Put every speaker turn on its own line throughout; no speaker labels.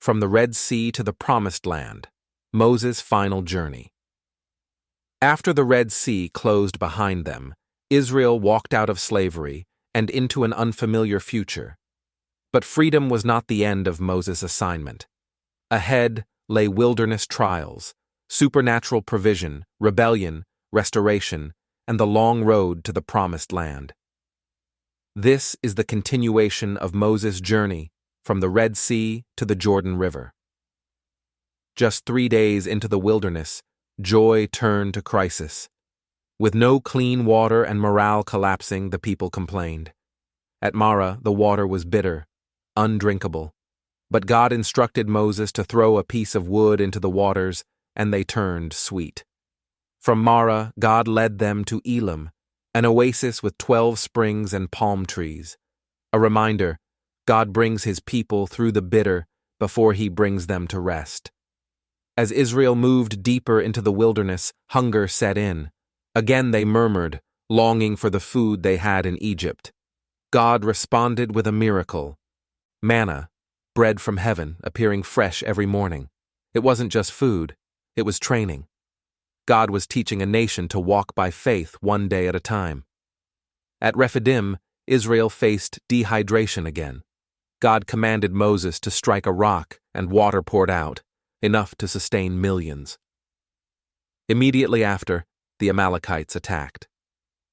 From the Red Sea to the Promised Land, Moses' final journey. After the Red Sea closed behind them, Israel walked out of slavery and into an unfamiliar future. But freedom was not the end of Moses' assignment. Ahead lay wilderness trials, supernatural provision, rebellion, restoration, and the long road to the Promised Land. This is the continuation of Moses' journey from the Red Sea to the Jordan River. Just 3 days into the wilderness, joy turned to crisis. With no clean water and morale collapsing, the people complained. At Marah, the water was bitter, undrinkable. But God instructed Moses to throw a piece of wood into the waters, and they turned sweet. From Marah, God led them to Elim, an oasis with 12 springs and palm trees. A reminder, God brings his people through the bitter before he brings them to rest. As Israel moved deeper into the wilderness, hunger set in. Again they murmured, longing for the food they had in Egypt. God responded with a miracle. Manna, bread from heaven, appearing fresh every morning. It wasn't just food, it was training. God was teaching a nation to walk by faith one day at a time. At Rephidim, Israel faced dehydration again. God commanded Moses to strike a rock, and water poured out, enough to sustain millions. Immediately after, the Amalekites attacked.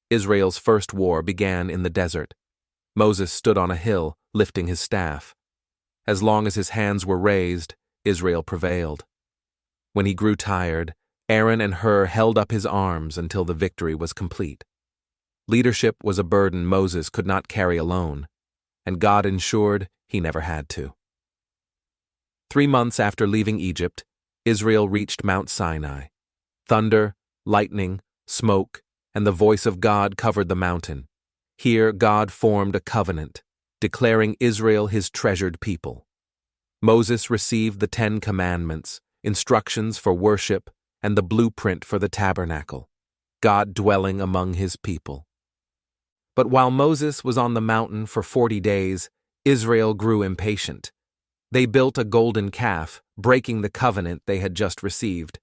Israel's first war began in the desert. Moses stood on a hill, lifting his staff. As long as his hands were raised, Israel prevailed. When he grew tired, Aaron and Hur held up his arms until the victory was complete. Leadership was a burden Moses could not carry alone, and God ensured he never had to. 3 months after leaving Egypt, Israel reached Mount Sinai. Thunder, lightning, smoke, and the voice of God covered the mountain. Here God formed a covenant, declaring Israel his treasured people. Moses received the 10 Commandments, instructions for worship, and the blueprint for the tabernacle, God dwelling among his people. But while Moses was on the mountain for 40 days, Israel grew impatient. They built a golden calf, breaking the covenant they had just received.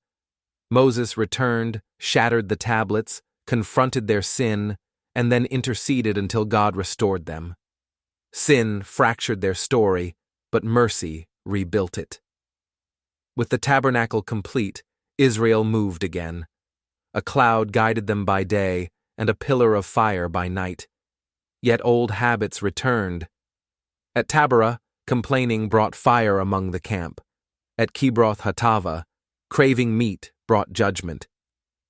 Moses returned, shattered the tablets, confronted their sin, and then interceded until God restored them. Sin fractured their story, but mercy rebuilt it. With the tabernacle complete, Israel moved again. A cloud guided them by day, and a pillar of fire by night. Yet old habits returned. At Taberah, complaining brought fire among the camp. At Kibroth Hattava, craving meat brought judgment.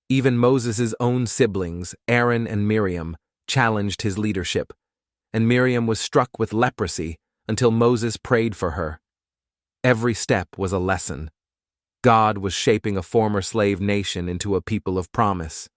Even Moses' own siblings, Aaron and Miriam, challenged his leadership, and Miriam was struck with leprosy until Moses prayed for her. Every step was a lesson. God was shaping a former slave nation into a people of promise.